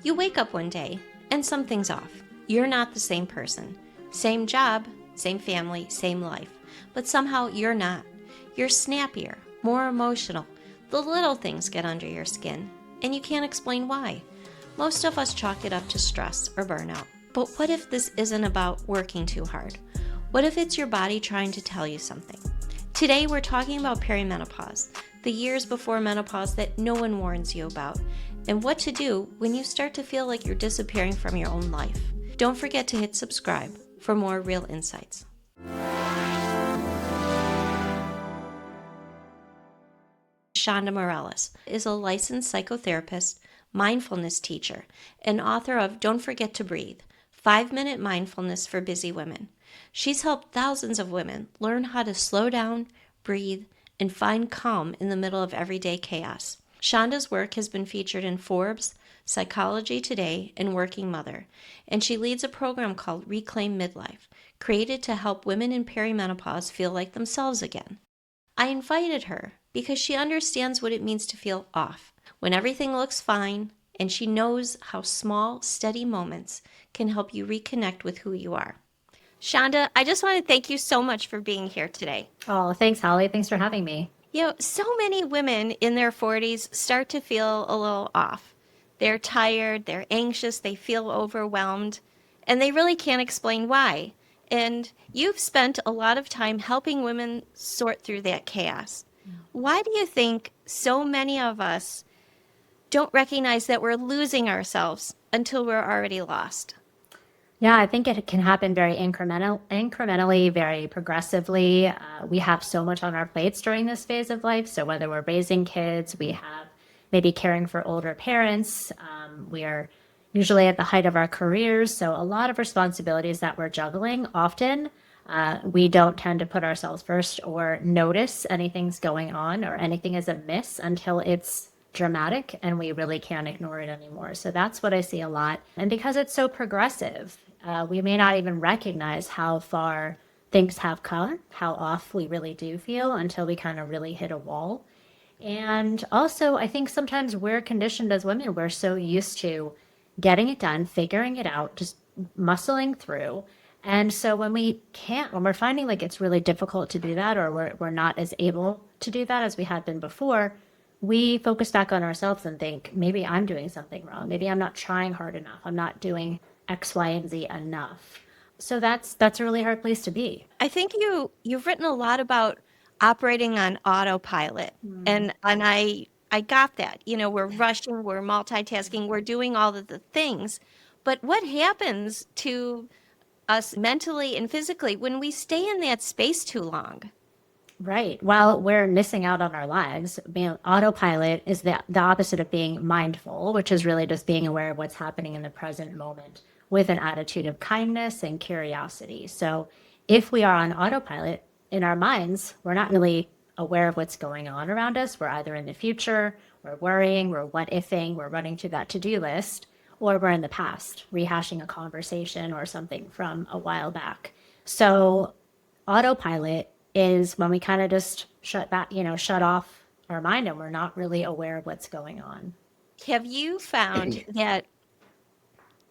You wake up one day and something's off. You're not the same person. Same job, same family, same life. But somehow you're not. You're snappier, more emotional. The little things get under your skin, and you can't explain why. Most of us chalk it up to stress or burnout. But what if this isn't about working too hard? What if it's your body trying to tell you something? Today we're talking about perimenopause, the years before menopause that no one warns you about, and what to do when you start to feel like you're disappearing from your own life. Don't forget to hit subscribe for more real insights. Shonda Moralis is a licensed psychotherapist, mindfulness teacher, and author of Don't Forget to Breathe, 5-Minute Mindfulness for Busy Women. She's helped thousands of women learn how to slow down, breathe, and find calm in the middle of everyday chaos. Shonda's work has been featured in Forbes, Psychology Today, and Working Mother, and she leads a program called Reclaim Midlife, created to help women in perimenopause feel like themselves again. I invited her because she understands what it means to feel off, when everything looks fine, and she knows how small, steady moments can help you reconnect with who you are. Shonda, I just want to thank you so much for being here today. Oh, thanks, Holly. Thanks for having me. So many women in their 40s start to feel a little off. They're tired, they're anxious, they feel overwhelmed, and they really can't explain why. And you've spent a lot of time helping women sort through that chaos. Why do you think so many of us don't recognize that we're losing ourselves until we're already lost? Yeah, I think it can happen very incrementally, very progressively. We have so much on our plates during this phase of life. So whether we're raising kids, we have maybe caring for older parents. We are usually at the height of our careers. So a lot of responsibilities that we're juggling. Often we don't tend to put ourselves first or notice anything's going on or anything is amiss until it's dramatic and we really can't ignore it anymore. So that's what I see a lot. And because it's so progressive, we may not even recognize how far things have come, how off we really do feel until we kind of really hit a wall. And also, I think sometimes we're conditioned as women, we're so used to getting it done, figuring it out, just muscling through. And so when we're finding like it's really difficult to do that, or we're not as able to do that as we had been before, we focus back on ourselves and think, maybe I'm doing something wrong. Maybe I'm not trying hard enough. I'm not doing X, Y, and Z enough. So that's a really hard place to be. I think you've written a lot about operating on autopilot, and I got that. We're rushing, we're multitasking, we're doing all of the things. But what happens to us mentally and physically when we stay in that space too long? Right. Well, we're missing out on our lives. Autopilot is the opposite of being mindful, which is really just being aware of what's happening in the present moment with an attitude of kindness and curiosity. So if we are on autopilot in our minds, we're not really aware of what's going on around us. We're either in the future, we're worrying, we're what ifing, we're running to that to-do list, or we're in the past, rehashing a conversation or something from a while back. So autopilot is when we kind of just shut off our mind and we're not really aware of what's going on. Have you found that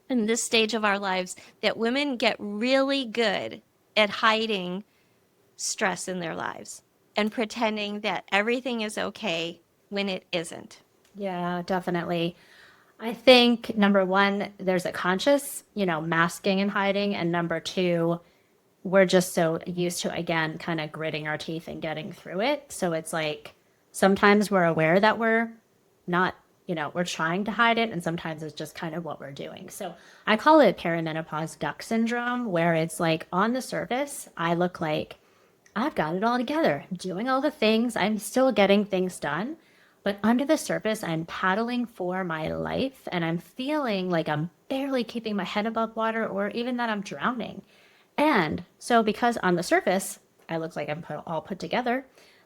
in this stage of our lives that women get really good at hiding stress in their lives and pretending that everything is okay when it isn't? Yeah, definitely. I think number one, there's a conscious, masking and hiding. And number two, we're just so used to, again, kind of gritting our teeth and getting through it. So it's like sometimes we're aware that we're not, we're trying to hide it. And sometimes it's just kind of what we're doing. So I call it perimenopause duck syndrome, where it's like on the surface, I look like I've got it all together, I'm doing all the things, I'm still getting things done. But under the surface, I'm paddling for my life and I'm feeling like I'm barely keeping my head above water or even that I'm drowning. And so because on the surface, I look like I'm all put together,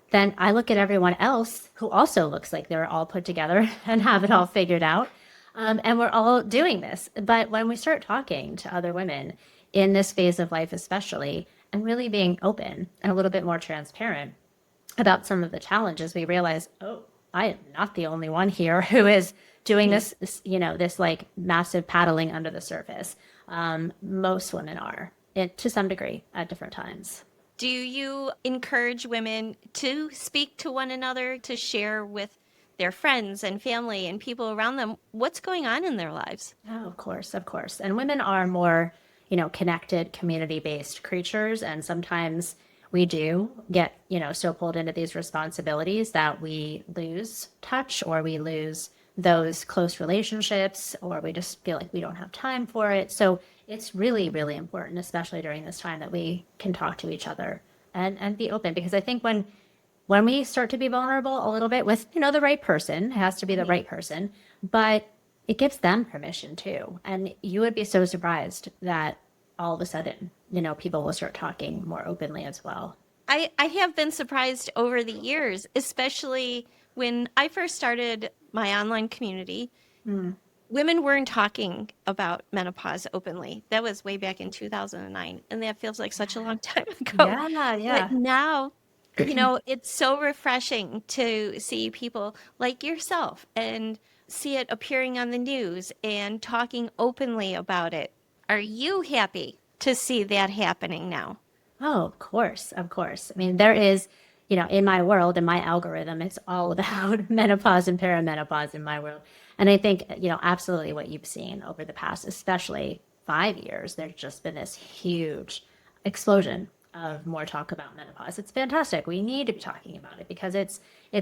then I look at everyone else who also looks like they're all put together and have it all figured out. And we're all doing this. But when we start talking to other women in this phase of life, especially, and really being open and a little bit more transparent about some of the challenges, we realize, oh, I am not the only one here who is doing this like massive paddling under the surface. Most women are, to some degree, at different times. Do you encourage women to speak to one another, to share with their friends and family and people around them what's going on in their lives? Oh, of course, of course. And women are more, connected, community-based creatures. And sometimes we do get, so pulled into these responsibilities that we lose touch or we lose those close relationships or we just feel like we don't have time for it. So it's really, really important, especially during this time, that we can talk to each other and be open. Because I think when we start to be vulnerable a little bit with, the right person, it has to be the right person, but it gives them permission too. And you would be so surprised that all of a sudden, people will start talking more openly as well. I have been surprised over the years, especially when I first started my online community. Women weren't talking about menopause openly. That was way back in 2009, and that feels like such a long time ago. Yeah, But yeah. now, it's so refreshing to see people like yourself and see it appearing on the news and talking openly about it. Are you happy to see that happening now? Oh, of course, of course. I mean, there is, in my world, in my algorithm, it's all about menopause and perimenopause in my world. And I think, absolutely what you've seen over the past, especially 5 years, there's just been this huge explosion of more talk about menopause. It's fantastic. We need to be talking about it because it's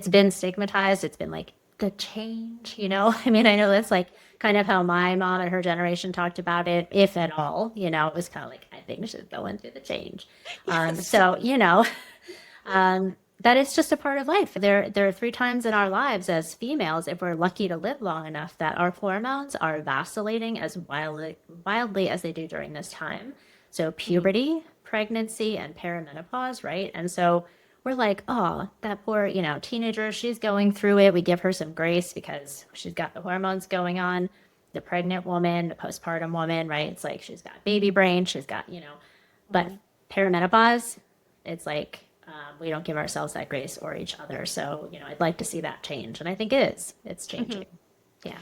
been stigmatized. It's been like the change. I mean, I know that's like kind of how my mom and her generation talked about it, if at all. It was kind of like, I think she's going through the change. Yes. So, that is just a part of life. There are three times in our lives as females, if we're lucky to live long enough, that our hormones are vacillating as wildly as they do during this time. So Mhm. puberty, pregnancy, and perimenopause, right? And so we're like, oh, that poor, teenager, she's going through it. We give her some grace because she's got the hormones going on. The pregnant woman, the postpartum woman, right? It's like she's got baby brain, she's got, but Mhm. perimenopause, it's like we don't give ourselves that grace or each other. So, I'd like to see that change. And I think it is. It's Mhm. changing. Yeah.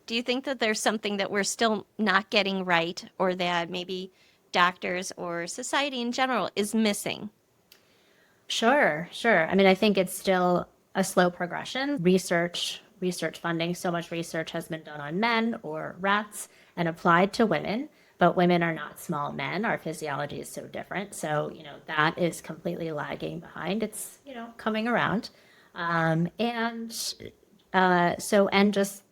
Do you think that there's something that we're still not getting right, or that maybe doctors or society in general is missing? Sure, sure. I mean, I think it's still a slow progression. Research funding, so much research has been done on men or rats and applied to women, but women are not small men. Our physiology is so different. So, that is completely lagging behind. It's, coming around. And and just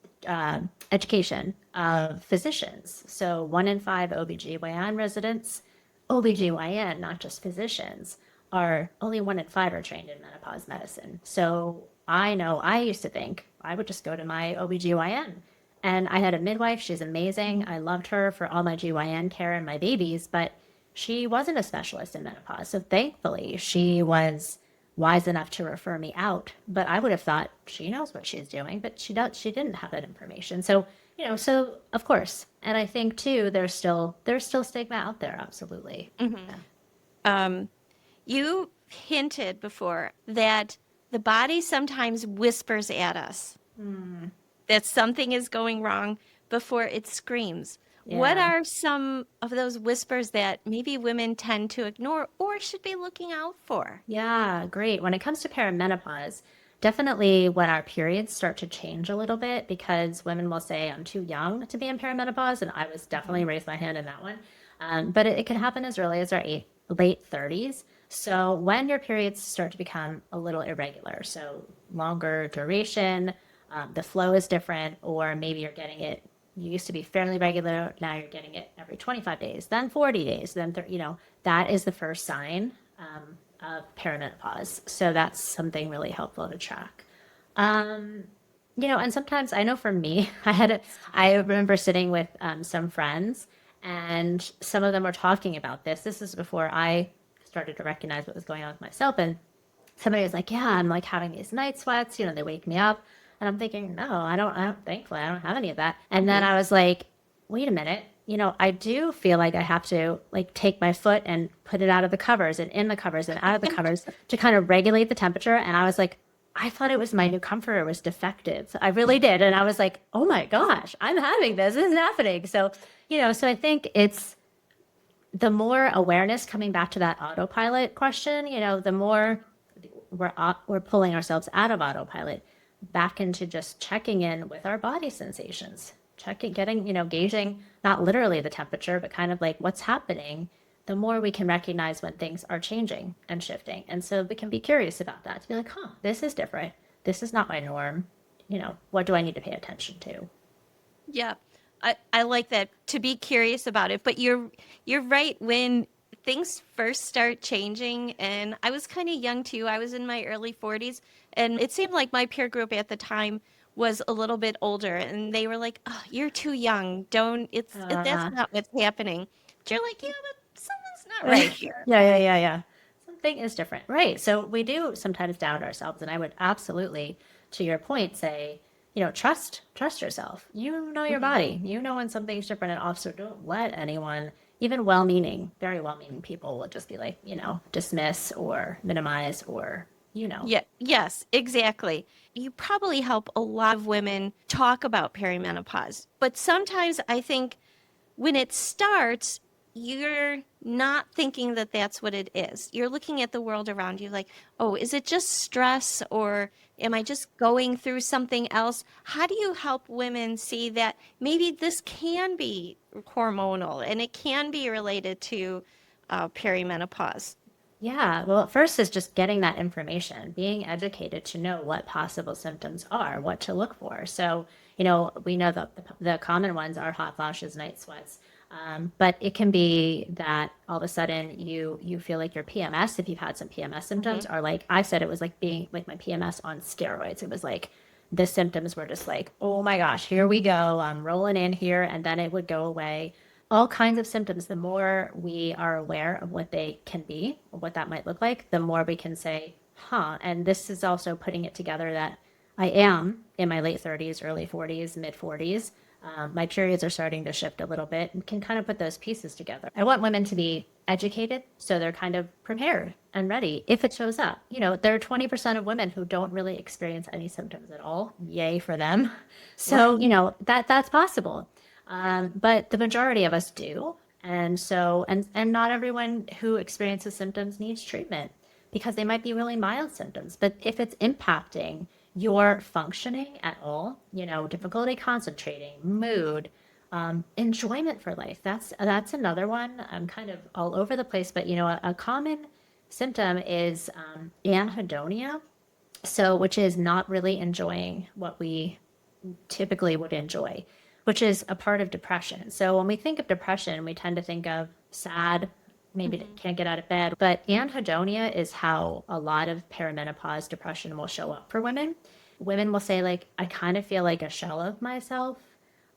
education of physicians. So 1 in 5 OBGYN residents, OBGYN, not just physicians, are only 1 in 5 are trained in menopause medicine. So I know I used to think I would just go to my OBGYN. And I had a midwife. She's amazing. I loved her for all my GYN care and my babies, but she wasn't a specialist in menopause. So thankfully, she was wise enough to refer me out. But I would have thought she knows what she's doing, but she didn't have that information. So, so of course. And I think too, there's still stigma out there, absolutely. Hmm. Um, you hinted before that the body sometimes whispers at us that something is going wrong before it screams. What Yeah. are some of those whispers that maybe women tend to ignore or should be looking out for? Yeah, great. When it comes to perimenopause, definitely when our periods start to change a little bit, because women will say, I'm too young to be in perimenopause, and I was definitely raised my hand in that one. But it can happen as early as our late 30s. So when your periods start to become a little irregular, so longer duration, the flow is different, or maybe you're getting it, you used to be fairly regular, now you're getting it every 25 days, then 40 days, then, that is the first sign of perimenopause. So that's something really helpful to track. And sometimes I know for me, I remember sitting with some friends, and some of them were talking about this. This is before I started to recognize what was going on with myself. And somebody was like, yeah, I'm like having these night sweats, they wake me up. And I'm thinking, no, thankfully, I don't have any of that. And then Hmm. I was like, wait a minute, I do feel like I have to like take my foot and put it out of the covers and in the covers and out of the covers to kind of regulate the temperature. And I was like, I thought it was my new comforter was defective. I really did. And I was like, oh my gosh, I'm having this. This is happening. So, so I think it's the more awareness, coming back to that autopilot question, the more we're pulling ourselves out of autopilot back into just checking in with our body sensations, checking, getting, gauging, not literally the temperature, but kind of like what's happening. The more we can recognize when things are changing and shifting. And so we can be curious about that, to be like, huh, this is different. This is not my norm. What do I need to pay attention to? Yeah. I like that, to be curious about it. But you're right. When things first start changing, and I was kind of young too. I was in my early 40s, and it seemed like my peer group at the time was a little bit older, and they were like, "Oh, you're too young. Don't that's Uh, not what's happening." But you're like, "Yeah, but something's not yeah, right here." yeah. Something is different. Right. So we do sometimes doubt ourselves. And I would absolutely, to your point, say, trust yourself. You know your Mhm. body. You know when something's different. And also don't let anyone, even well meaning, very well meaning people will just be like, dismiss or minimize or, Yeah, yes, exactly. You probably help a lot of women talk about perimenopause, but sometimes I think when it starts, you're not thinking that that's what it is. You're looking at the world around you like, oh, is it just stress, or am I just going through something else? How do you help women see that maybe this can be hormonal and it can be related to perimenopause? Yeah, well, at first is just getting that information, being educated to know what possible symptoms are, what to look for. So, we know that the common ones are hot flashes, night sweats, but it can be that all of a sudden you feel like your PMS, if you've had some PMS symptoms, Hmm. are like I said, it was like being like my PMS on steroids. It was like the symptoms were just like, oh my gosh, here we go, I'm rolling in here, and then it would go away. All kinds of symptoms, the more we are aware of what they can be, what that might look like, the more we can say, huh. And this is also putting it together that I am in my late 30s, early 40s, mid 40s. My periods are starting to shift a little bit and can kind of put those pieces together. I want women to be educated so they're kind of prepared and ready if it shows up. There are 20% of women who don't really experience any symptoms at all. Yay for them. Right. So, that's possible. But the majority of us do. And so, and not everyone who experiences symptoms needs treatment because they might be really mild symptoms. But if it's impacting your functioning at all, difficulty concentrating, mood, enjoyment for life, that's another one. I'm kind of all over the place, but a common symptom is anhedonia. So, which is not really enjoying what we typically would enjoy, which is a part of depression. So when we think of depression, we tend to think of sad, maybe Hmm. can't get out of bed. But anhedonia is how a lot of perimenopause depression will show up for women. Women will say, like, I kind of feel like a shell of myself.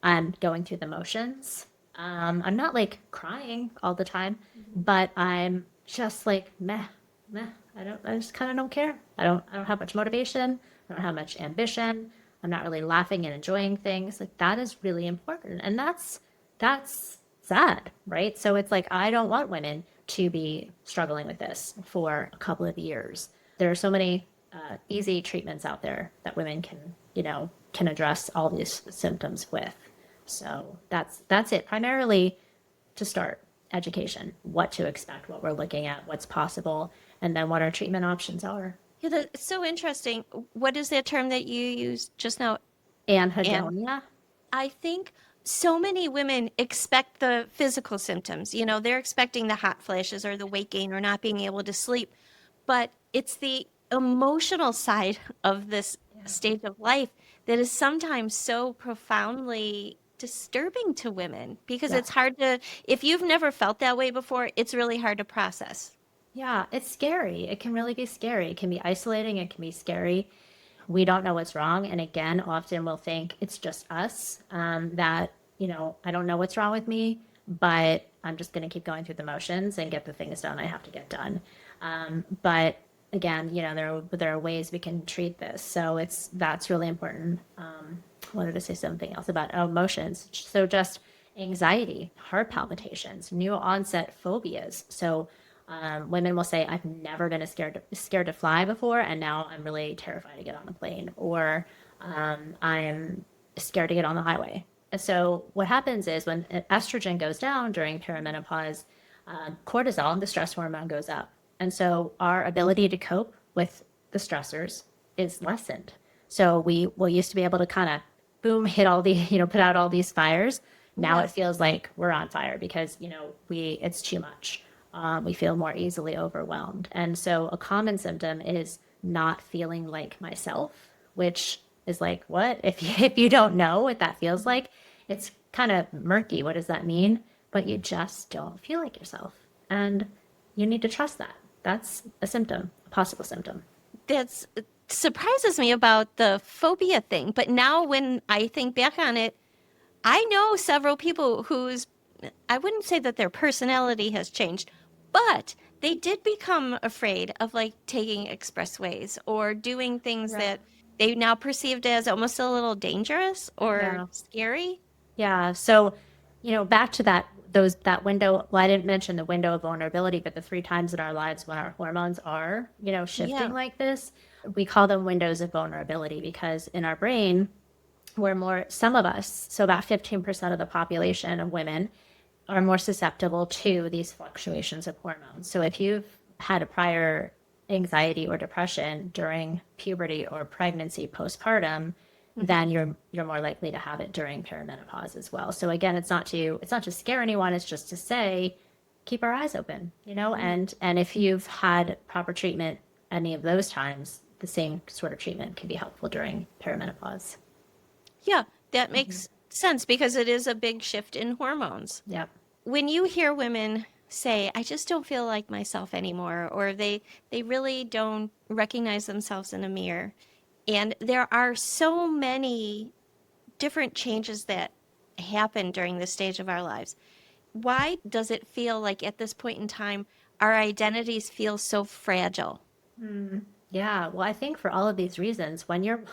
I'm going through the motions. I'm not like crying all the time, but I'm just like meh, meh. I just kind of don't care. I don't have much motivation. I don't have much ambition. I'm not really laughing and enjoying things. Like that is really important, and that's sad, right? So it's like I don't want women to be struggling with this for a couple of years. There are so many easy treatments out there that women can address all these symptoms with. So that's it. Primarily to start education, what to expect, what we're looking at, what's possible, and then what our treatment options are. Yeah, that's so interesting. What is that term that you used just now? And Anhedonia. I think so many women expect the physical symptoms. They're expecting the hot flashes or the weight gain or not being able to sleep, but it's the emotional side of this stage of life that is sometimes so profoundly disturbing to women because Yeah. it's hard to, if you've never felt that way before, it's really hard to process. Yeah, it's scary. It can really be scary. It can be isolating. It can be scary. We don't know what's wrong. And again, often we'll think it's just us, that, I don't know what's wrong with me, but I'm just going to keep going through the motions and get the things done I have to get done. But again, there are ways we can treat this. So that's really important. Wanted to say something else about emotions. So just anxiety, heart palpitations, new onset phobias. So Women will say, "I've never been scared to fly before, and now I'm really terrified to get on a plane," or "I'm scared to get on the highway." And so what happens is when estrogen goes down during perimenopause, cortisol, the stress hormone, goes up, and so our ability to cope with the stressors is lessened. So we will used to be able to kind of boom, hit all the, put out all these fires. Now it Yes. feels like we're on fire because, it's too much. We feel more easily overwhelmed. And so a common symptom is not feeling like myself, which is like, what? If you don't know what that feels like, it's kind of murky. What does that mean? But you just don't feel like yourself. And you need to trust that. That's a symptom, a possible symptom. That's surprises me about the phobia thing. But now when I think back on it, I know several people whose, I wouldn't say that their personality has changed, but they did become afraid of like taking expressways or doing things Right. that they now perceived as almost a little dangerous or Yeah. scary. Yeah. So, back to that window. Well, I didn't mention the window of vulnerability, but the three times in our lives when our hormones are, shifting Yeah. like this, we call them windows of vulnerability because in our brain, some of us, so about 15% of the population of women are more susceptible to these fluctuations of hormones. So if you've had a prior anxiety or depression during puberty or pregnancy postpartum, Hmm. then you're more likely to have it during perimenopause as well. So again, it's not to scare anyone, it's just to say keep our eyes open, Yeah. and if you've had proper treatment any of those times, the same sort of treatment can be helpful during perimenopause. Yeah, that makes sense because it is a big shift in hormones. Yep. When you hear women say, I just don't feel like myself anymore, or they really don't recognize themselves in a mirror, and there are so many different changes that happen during this stage of our lives. Why does it feel like at this point in time, our identities feel so fragile? Yeah, well, I think for all of these reasons, when you're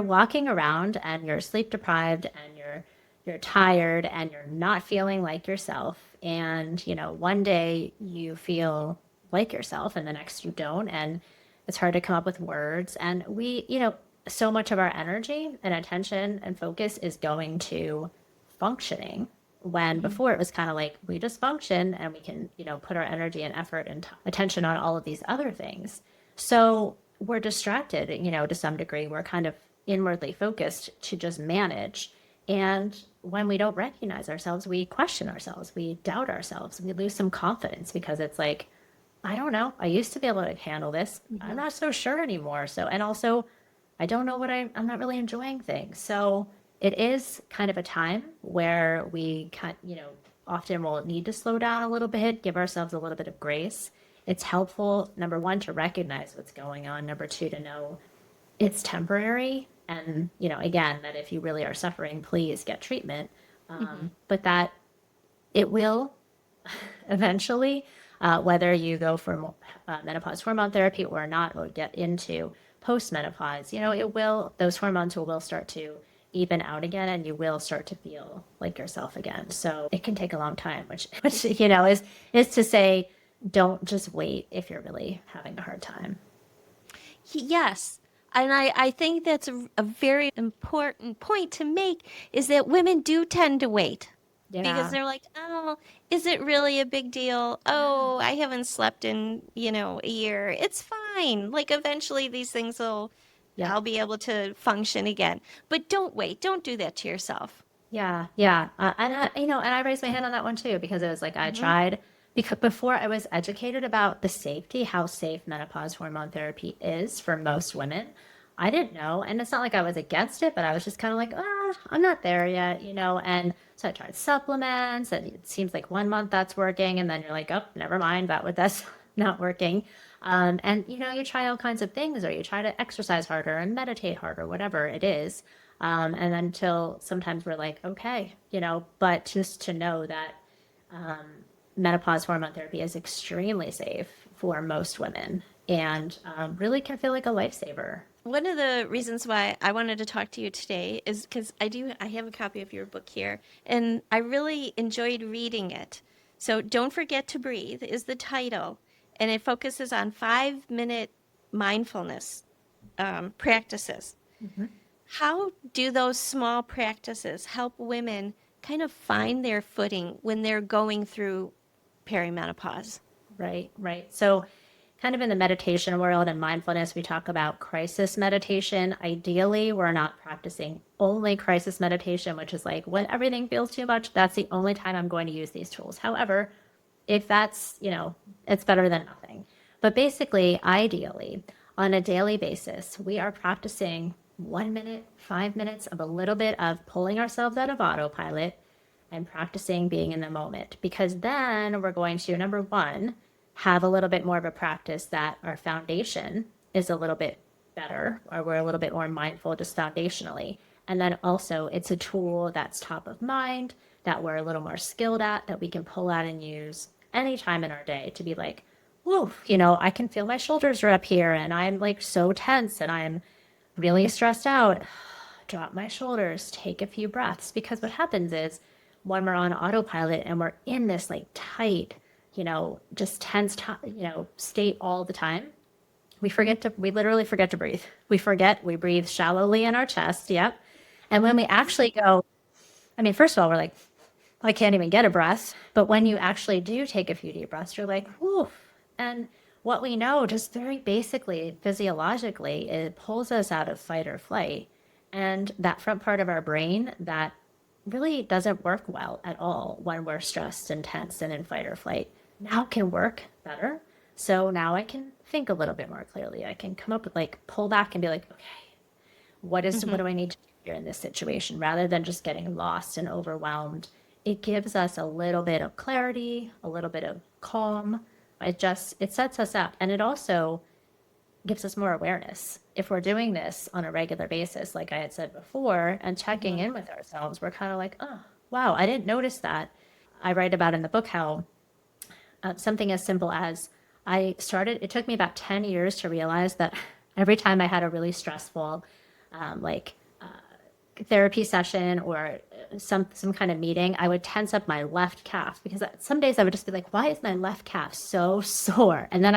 walking around and you're sleep deprived and you're tired and you're not feeling like yourself, and one day you feel like yourself and the next you don't, and it's hard to come up with words, and so much of our energy and attention and focus is going to functioning when Mhm. before it was kind of like we just function and we can put our energy and effort and attention on all of these other things. So we're distracted, to some degree. We're kind of inwardly focused to just manage. And when we don't recognize ourselves, we question ourselves, we doubt ourselves, we lose some confidence because it's like, I don't know, I used to be able to handle this. I'm Mhm. not so sure anymore. So, and also, I don't know I'm not really enjoying things. So it is kind of a time where often will need to slow down a little bit, give ourselves a little bit of grace. It's helpful, number one, to recognize what's going on. Number two, to know it's temporary. And, again, that if you really are suffering, please get treatment. Mhm. But that it will eventually, whether you go for menopause hormone therapy or not, or get into postmenopause, those hormones will start to even out again and you will start to feel like yourself again. So it can take a long time, which is to say, don't just wait if you're really having a hard time. Yes. And I think that's a very important point to make is that women do tend to wait because Yeah. they're like, oh, is it really a big deal? Yeah. Oh, I haven't slept in, a year. It's fine. Like eventually these things will, Yep. I'll be able to function again. But don't wait. Don't do that to yourself. Yeah, yeah, and I raised my hand on that one too because it was like I Hmm. tried because before I was educated about the safety, how safe menopause hormone therapy is for most women. I didn't know, and it's not like I was against it, but I was just kind of like, I'm not there yet, And so I tried supplements, and it seems like 1 month that's working, and then you're like, oh, never mind, that's not working. And you try all kinds of things, or you try to exercise harder and meditate harder, whatever it is. And until sometimes we're like, okay, but just to know that menopause hormone therapy is extremely safe for most women and really can feel like a lifesaver. One of the reasons why I wanted to talk to you today is because I have a copy of your book here, and I really enjoyed reading it. So Don't Forget to Breathe is the title, and it focuses on 5-minute mindfulness practices. How do those small practices help women kind of find their footing when they're going through perimenopause? Right, right. So, kind of in the meditation world and mindfulness, we talk about crisis meditation. Ideally, we're not practicing only crisis meditation, which is like when everything feels too much, that's the only time I'm going to use these tools. However, if that's, it's better than nothing. But basically, ideally, on a daily basis, we are practicing 1 minute, 5 minutes of a little bit of pulling ourselves out of autopilot and practicing being in the moment. Because then we're going to, number one, have a little bit more of a practice that our foundation is a little bit better, or we're a little bit more mindful just foundationally. And then also, it's a tool that's top of mind, that we're a little more skilled at, that we can pull out and use anytime in our day to be like, whoa, I can feel my shoulders are up here and I'm like so tense and I'm really stressed out. Drop my shoulders, take a few breaths. Because what happens is when we're on autopilot and we're in this like tight, just tense, state all the time, we literally forget to breathe. We breathe shallowly in our chest. Yep. And when we actually go, I mean, first of all, we're like, I can't even get a breath. But when you actually do take a few deep breaths, you're like, whew. And what we know, just very basically, physiologically, it pulls us out of fight or flight. And that front part of our brain that really doesn't work well at all when we're stressed and tense and in fight or flight now can work better. So now I can think a little bit more clearly. I can come up with like pull back and be like, okay, what Hmm. do I need to do here in this situation rather than just getting lost and overwhelmed. It gives us a little bit of clarity, a little bit of calm. It sets us up, and it also gives us more awareness. If we're doing this on a regular basis, like I had said before, and checking Hmm. in with ourselves, we're kind of like, oh, wow, I didn't notice that. I write about in the book how something as simple as it took me about 10 years to realize that every time I had a really stressful, like therapy session or some kind of meeting, I would tense up my left calf because some days I would just be like, why is my left calf so sore? And then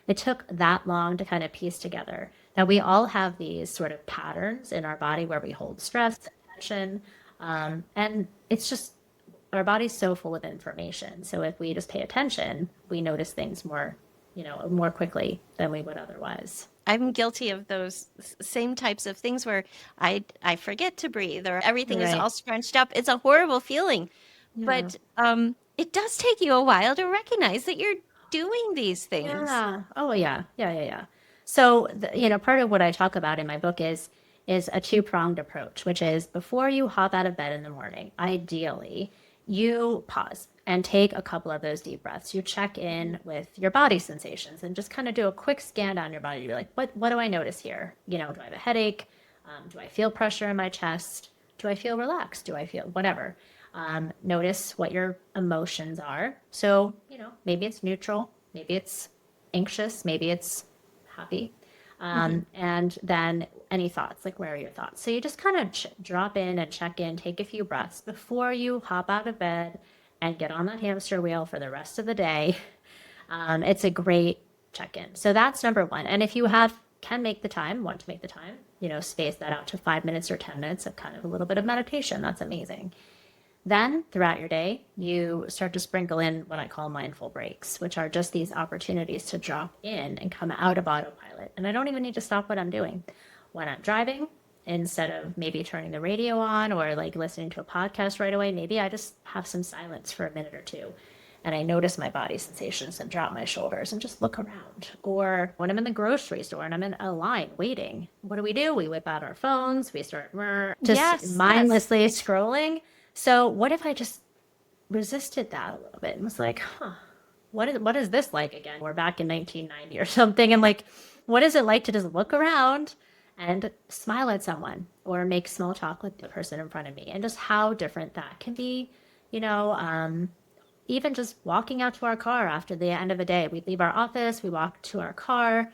it took that long to kind of piece together that we all have these sort of patterns in our body where we hold stress and tension. And it's just our body's so full of information. So if we just pay attention, we notice things more quickly than we would otherwise. I'm guilty of those same types of things where I forget to breathe or everything is Right. all scrunched up. It's a horrible feeling, Yeah. but it does take you a while to recognize that you're doing these things. Yeah. Oh, yeah. Yeah, yeah, yeah. So, part of what I talk about in my book is a two-pronged approach, which is before you hop out of bed in the morning, ideally, you pause and take a couple of those deep breaths. You check in with your body sensations and just kind of do a quick scan down your body. You're like, what do I notice here? Do I have a headache? Do I feel pressure in my chest? Do I feel relaxed? Do I feel whatever? Notice what your emotions are. So, maybe it's neutral, maybe it's anxious, maybe it's happy. Hmm. And then any thoughts, like where are your thoughts? So you just kind of drop in and check in, take a few breaths before you hop out of bed and get on that hamster wheel for the rest of the day. It's a great check in. So that's number one. And if you want to make the time, space that out to 5 minutes or 10 minutes of kind of a little bit of meditation. That's amazing. Then throughout your day, you start to sprinkle in what I call mindful breaks, which are just these opportunities to drop in and come out of autopilot. And I don't even need to stop what I'm doing. When I'm driving, instead of maybe turning the radio on or like listening to a podcast right away, maybe I just have some silence for a minute or two. And I notice my body sensations and drop my shoulders and just look around. Or when I'm in the grocery store and I'm in a line waiting, what do? We whip out our phones, we start just Yes, yes. mindlessly scrolling. So what if I just resisted that a little bit and was like, huh, what is this like again? We're back in 1990 or something. And like, what is it like to just look around and smile at someone or make small talk with the person in front of me and just how different that can be, you know, even just walking out to our car after the end of a day. We leave our office, we walk to our car.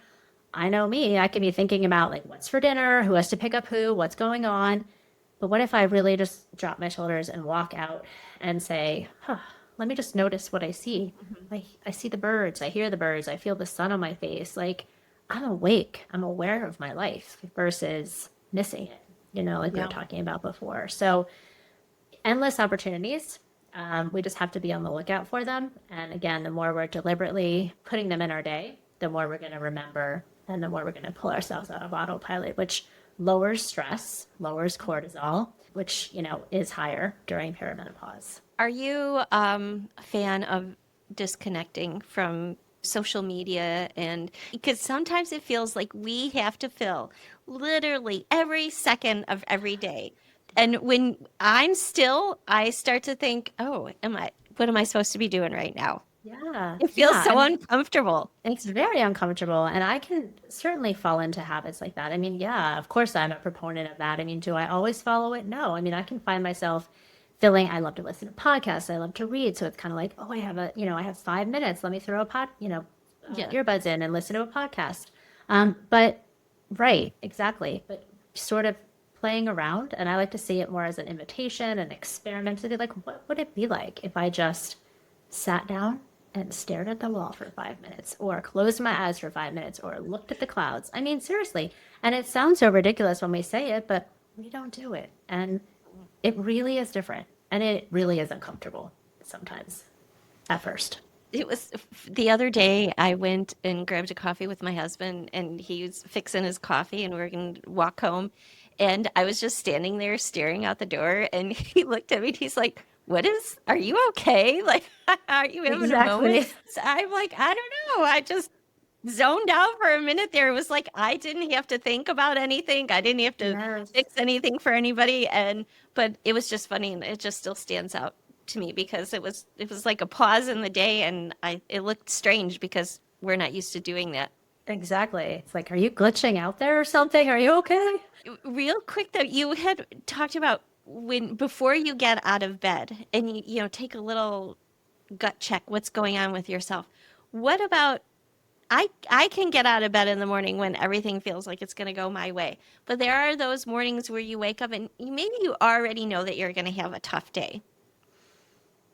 I know me, I could be thinking about like what's for dinner, who has to pick up who, what's going on. But what if I really just drop my shoulders and walk out and say, huh, let me just notice what I see. Mhm. I see the birds, I hear the birds, I feel the sun on my face. Like I'm awake, I'm aware of my life versus missing it, like we were Yeah. talking about before. So endless opportunities. We just have to be on the lookout for them. And again, the more we're deliberately putting them in our day, the more we're going to remember and the more we're going to pull ourselves out of autopilot, which lowers stress, lowers cortisol, which, is higher during perimenopause. Are you a fan of disconnecting from social media? And because sometimes it feels like we have to fill literally every second of every day. And when I'm still, I start to think, oh, what am I supposed to be doing right now? Yeah. It feels Yeah. so And uncomfortable. it's very uncomfortable. And I can certainly fall into habits like that. I mean, yeah, of course I'm a proponent of that. I mean, do I always follow it? No. I mean, I can find myself I love to listen to podcasts. I love to read. So it's kind of like, oh, I have 5 minutes. Let me throw Yeah. earbuds in and listen to a podcast. But right, exactly. But sort of playing around. And I like to see it more as an invitation, an experiment to be like, what would it be like if I just sat down and stared at the wall for 5 minutes, or closed my eyes for 5 minutes, or looked at the clouds? I mean, seriously. And it sounds so ridiculous when we say it, but we don't do it. And it really is different. And it really is uncomfortable sometimes at first. It was the other day I went and grabbed a coffee with my husband and he was fixing his coffee and we were going to walk home. And I was just standing there staring out the door and he looked at me and he's like, are you okay? Like, are you having a moment? Exactly. So I'm like, I don't know. I just zoned out for a minute there. It was like I didn't have to think about anything. I didn't have to Yes. fix anything for anybody. But it was just funny and it just still stands out to me because it was like a pause in the day and it looked strange because we're not used to doing that. Exactly. It's like, are you glitching out there or something? Are you okay? Real quick though, you had talked about when before you get out of bed and you take a little gut check what's going on with yourself. What about I can get out of bed in the morning when everything feels like it's going to go my way. But there are those mornings where you wake up and maybe you already know that you're going to have a tough day.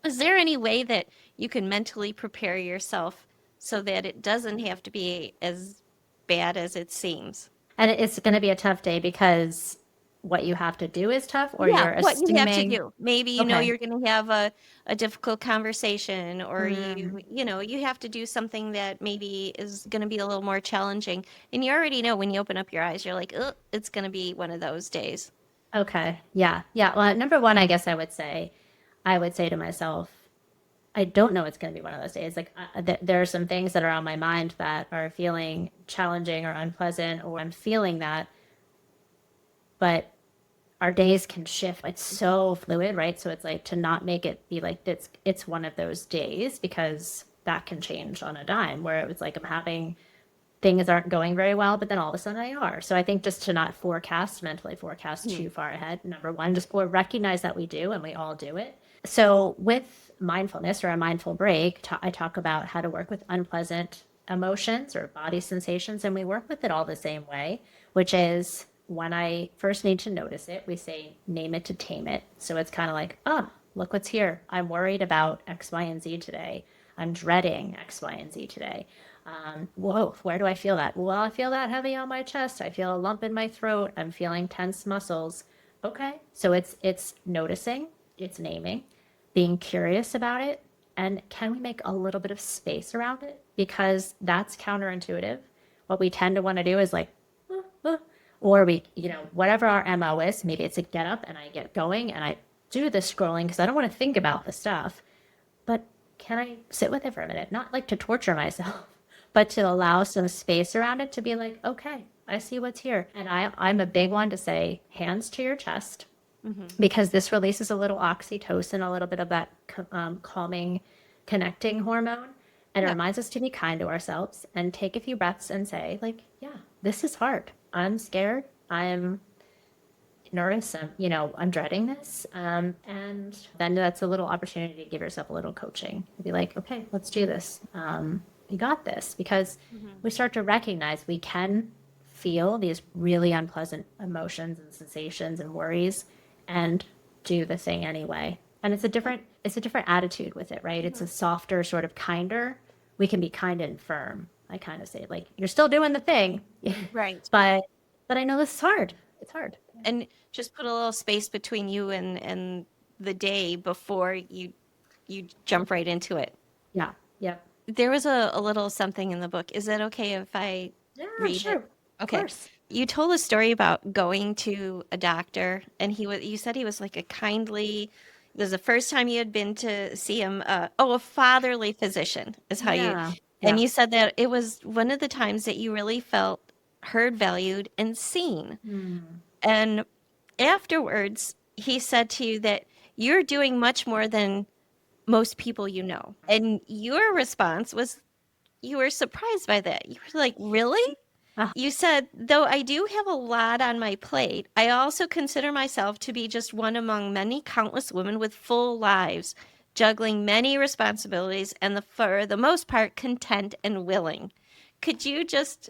Is there any way that you can mentally prepare yourself so that it doesn't have to be as bad as it seems? And it's going to be a tough day because what you have to do is tough, or Yeah, you're what you have to assuming, do. Maybe you know okay. you're going to have a difficult conversation, or Mm, you have to do something that maybe is going to be a little more challenging. And you already know when you open up your eyes, you're like, oh, it's going to be one of those days. okay. Yeah. Yeah. Well, number one, I guess I would say to myself, I don't know it's going to be one of those days. Like there are some things that are on my mind that are feeling challenging or unpleasant, or I'm feeling that, but our days can shift. It's so fluid, right? So it's like to not make it be like it's one of those days, because that can change on a dime, where it was like I'm having things aren't going very well, but then all of a sudden they are. So I think just to not mentally forecast Hmm. too far ahead, number one, just or recognize that we do and we all do it. So with mindfulness or a mindful break, I talk about how to work with unpleasant emotions or body sensations, and we work with it all the same way, which is when I first need to notice it, we say name it to tame it. So it's kind of like, oh, look what's here. I'm worried about X, Y, and Z today. I'm dreading X, Y, and Z today. Whoa, where do I feel that? Well, I feel that heavy on my chest. I feel a lump in my throat. I'm feeling tense muscles. Okay, so it's noticing, it's naming, being curious about it, and can we make a little bit of space around it? Because that's counterintuitive. What we tend to want to do is like, "Uh, uh," or whatever our MO is, maybe it's a get up and I get going and I do the scrolling because I don't want to think about the stuff. But can I sit with it for a minute? Not like to torture myself, but to allow some space around it to be like, okay, I see what's here. And I'm a big one to say hands to your chest, Hmm. because this releases a little oxytocin, a little bit of that calming, connecting hormone. And it Yeah. reminds us to be kind to ourselves and take a few breaths and say, like, yeah, this is hard. I'm scared. I'm nervous. I'm dreading this. And then that's a little opportunity to give yourself a little coaching. Be like, okay, let's do this. You got this. Because Hmm. we start to recognize we can feel these really unpleasant emotions and sensations and worries and do the thing anyway. And it's a different attitude with it, right? It's a softer, sort of kinder. We can be kind and firm. I kind of say like, you're still doing the thing, Right. but I know this is hard. It's hard. And just put a little space between you and the day before you jump right into it. Yeah. Yep. There was a little something in the book. Is it okay if I Yeah, read it? sure. Of Okay. course. You told a story about going to a doctor, and you said he was like a kindly, it was the first time you had been to see him. A fatherly physician is how you, Yeah. and Yeah. you said that it was one of the times that you really felt heard, valued, and seen. Hmm. And afterwards, he said to you that you're doing much more than most people you know. And your response was you were surprised by that. You were like, really? Ah, You said, though I do have a lot on my plate, I also consider myself to be just one among many countless women with full lives, juggling many responsibilities and for the most part content and willing. Could you just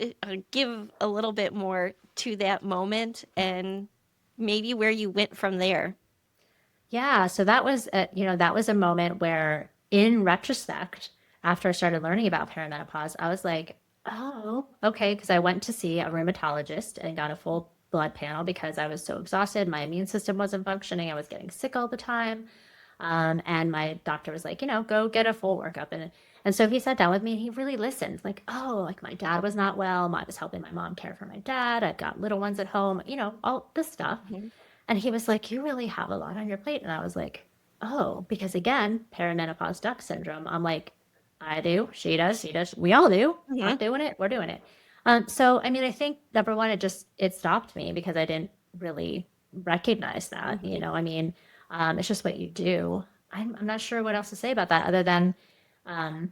give a little bit more to that moment and maybe where you went from there? yeah. So that was a moment where, in retrospect, after I started learning about perimenopause, I was like, oh, okay. Because I went to see a rheumatologist and got a full blood panel because I was so exhausted. My immune system wasn't functioning. I was getting sick all the time. And my doctor was like, go get a full workup. And so he sat down with me and he really listened. Like, oh, like my dad was not well. I was helping my mom care for my dad. I've got little ones at home, all this stuff. Mhm. And he was like, you really have a lot on your plate. And I was like, oh, because again, perimenopause duck syndrome. I'm like, I do, she does, he does, we all do. I'm Mhm. doing it, we're doing it. So I mean, I think number one, it stopped me because I didn't really recognize that. Mhm. I mean, it's just what you do. I'm not sure what else to say about that other than, um,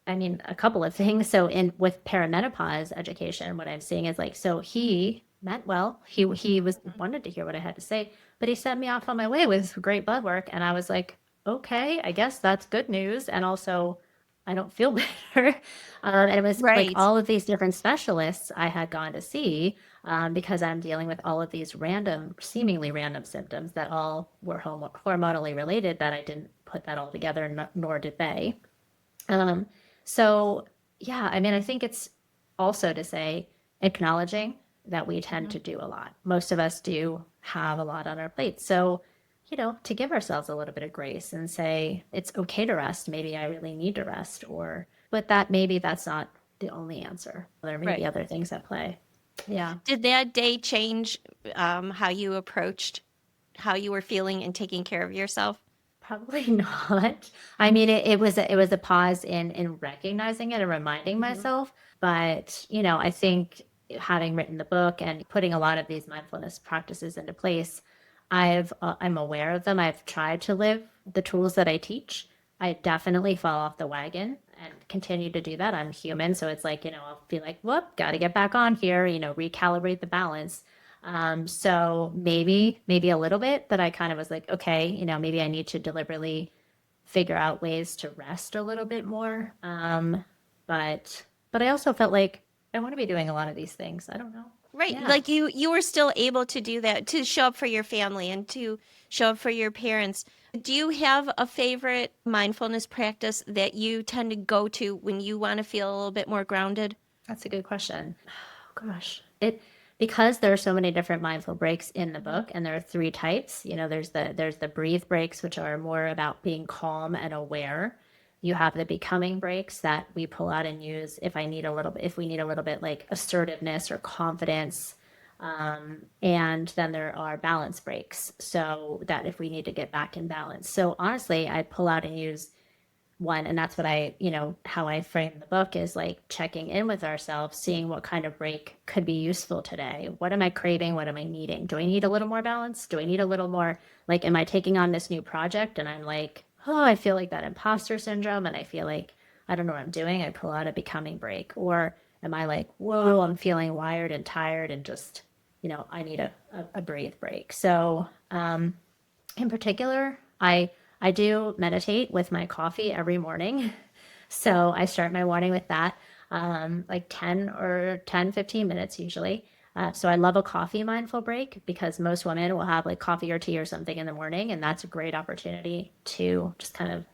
I mean, a couple of things. So in with perimenopause education, what I'm seeing is like, so he meant well. He was wanted to hear what I had to say, but he sent me off on my way with great blood work, and I was like, okay, I guess that's good news. And also, I don't feel better. And it was like Right. all of these different specialists I had gone to see, because I'm dealing with all of these random, seemingly random symptoms that all were hormonally related. That I didn't put that all together, nor did they. Um, so yeah, I mean, I think it's also to say acknowledging that we tend Mhm. to do a lot. Most of us do have a lot on our plate. So, to give ourselves a little bit of grace and say, it's okay to rest. Maybe I really need to rest, but maybe that's not the only answer. There may be Right. other things at play. Yeah. Did that day change how you approached how you were feeling and taking care of yourself? Probably not. I mean, it was a pause in recognizing it and reminding Mhm. myself. But I think having written the book and putting a lot of these mindfulness practices into place, I'm aware of them. I've tried to live the tools that I teach. I definitely fall off the wagon and continue to do that. I'm human, so it's like I'll be like, whoop, got to get back on here. Recalibrate the balance. So maybe a little bit, but I kind of was like, okay, maybe I need to deliberately figure out ways to rest a little bit more. But I also felt like I want to be doing a lot of these things. I don't know. Right. Yeah. Like you were still able to do that, to show up for your family and to show up for your parents. Do you have a favorite mindfulness practice that you tend to go to when you want to feel a little bit more grounded? That's a good question. Oh, gosh. Because there are so many different mindful breaks in the Mhm. book, and there are three types. There's the breathe breaks, which are more about being calm and aware. You have the becoming breaks that we pull out and use if we need a little bit like assertiveness or confidence. And then there are balance breaks. So that if we need to get back in balance. So honestly, I pull out and use one, and that's what how I frame the book is like checking in with ourselves, seeing what kind of break could be useful today. What am I craving? What am I needing? Do I need a little more balance? Do I need a little more, like, am I taking on this new project and I'm like, oh, I feel like that imposter syndrome and I feel like I don't know what I'm doing? I pull out a becoming break. Or am I like, whoa, I'm feeling wired and tired and just I need a breathe break. So in particular, I do meditate with my coffee every morning. So I start my morning with that, like 10 or 10, 15 minutes usually. So I love a coffee mindful break because most women will have like coffee or tea or something in the morning, and that's a great opportunity to just kind of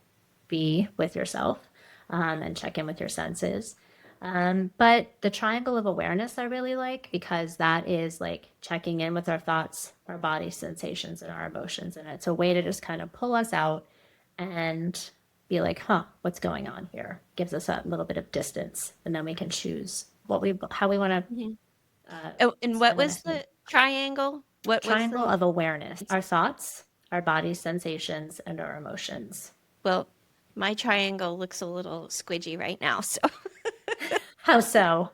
be with yourself and check in with your senses. But the triangle of awareness I really like because that is like checking in with our thoughts, our body sensations, and our emotions. And it's a way to just kind of pull us out and be like, huh, what's going on here? Gives us a little bit of distance. And then we can choose how we want to Mhm. Oh, and what spend the was next week. the triangle? What was Triangle the, of awareness, our thoughts, our body sensations, and our emotions. well, my triangle looks a little squidgy right now. So, How so?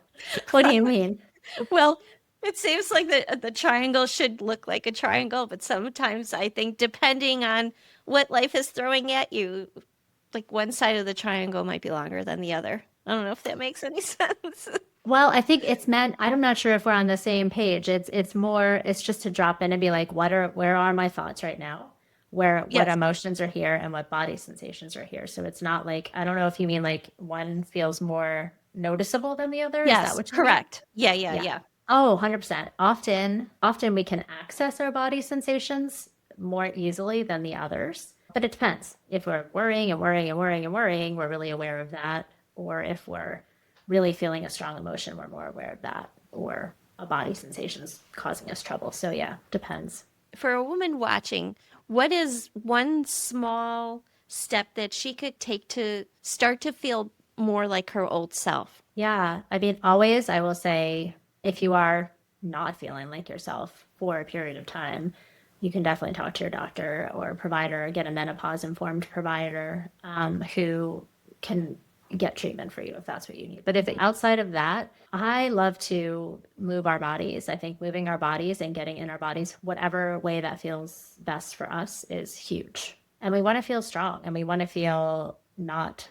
What do you mean? well, it seems like the triangle should look like a triangle, but sometimes I think depending on what life is throwing at you, like one side of the triangle might be longer than the other. I don't know if that makes any sense. Well, I think it's meant, I'm not sure if we're on the same page. It's more, it's just to drop in and be like, where are my thoughts right now? What Yes. emotions are here and what body sensations are here. So it's not like, I don't know if you mean like one feels more noticeable than the other. Is that Yes, what you mean? correct. Yeah, yeah, Yeah. yeah. Oh, 100%. Often we can access our body sensations more easily than the others. But it depends. If we're worrying and worrying and worrying and worrying, we're really aware of that. Or if we're really feeling a strong emotion, we're more aware of that. Or a body sensation is causing us trouble. So yeah, depends. For a woman watching, what is one small step that she could take to start to feel more like her old self? Yeah, I mean, always I will say if you are not feeling like yourself for a period of time, you can definitely talk to your doctor or provider, get a menopause informed provider who can get treatment for you if that's what you need. But if outside of that, I love to move our bodies. I think moving our bodies and getting in our bodies, whatever way that feels best for us, is huge. And we want to feel strong and we want to feel not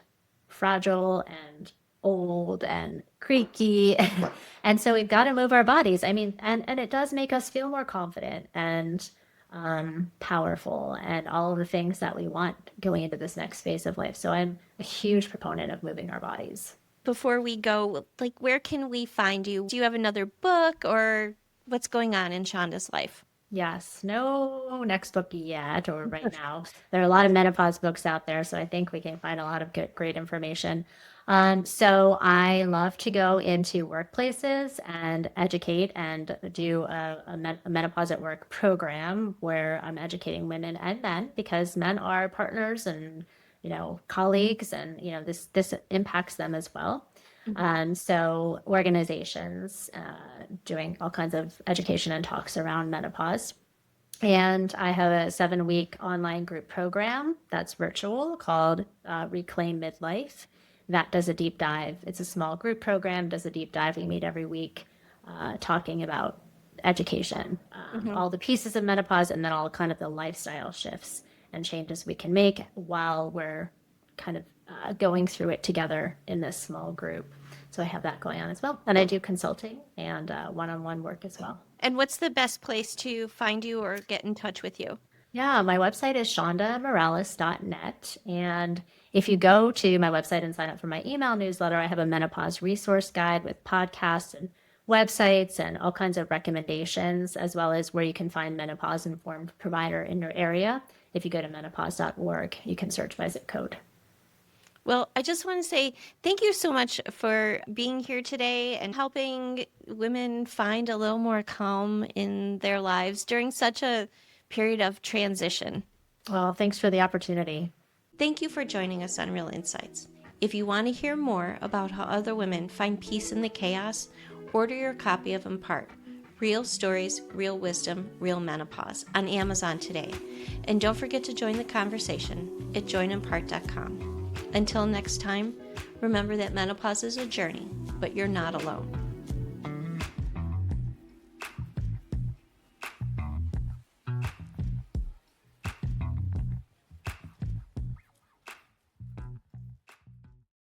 fragile and old and creaky. And so we've got to move our bodies. I mean, and it does make us feel more confident and powerful and all of the things that we want going into this next phase of life. So I'm a huge proponent of moving our bodies. Before we go, like where can we find you? Do you have another book or what's going on in Shonda's life? Yes, no next book yet or right now. There are a lot of menopause books out there, so I think we can find a lot of great information. So I love to go into workplaces and educate and do a menopause at work program where I'm educating women and men because men are partners and colleagues and this impacts them as well. Mhm. So organizations doing all kinds of education and talks around menopause. And I have a 7-week online group program that's virtual called Reclaim Midlife. That does a deep dive. It's a small group program, does a deep dive. We meet every week talking about education, Mhm. all the pieces of menopause, and then all kind of the lifestyle shifts and changes we can make while we're kind of going through it together in this small group. So I have that going on as well. And I do consulting and one on one work as well. And what's the best place to find you or get in touch with you? Yeah, my website is shondamoralis.net. And if you go to my website and sign up for my email newsletter, I have a menopause resource guide with podcasts and websites and all kinds of recommendations, as well as where you can find menopause informed provider in your area. If you go to menopause.org, you can search by zip code. Well, I just want to say thank you so much for being here today and helping women find a little more calm in their lives during such a period of transition. Well, thanks for the opportunity. Thank you for joining us on Real Insights. If you want to hear more about how other women find peace in the chaos, order your copy of Empart, Real Stories, Real Wisdom, Real Menopause on Amazon today. And don't forget to join the conversation at joinempart.com. Until next time, remember that menopause is a journey, but you're not alone.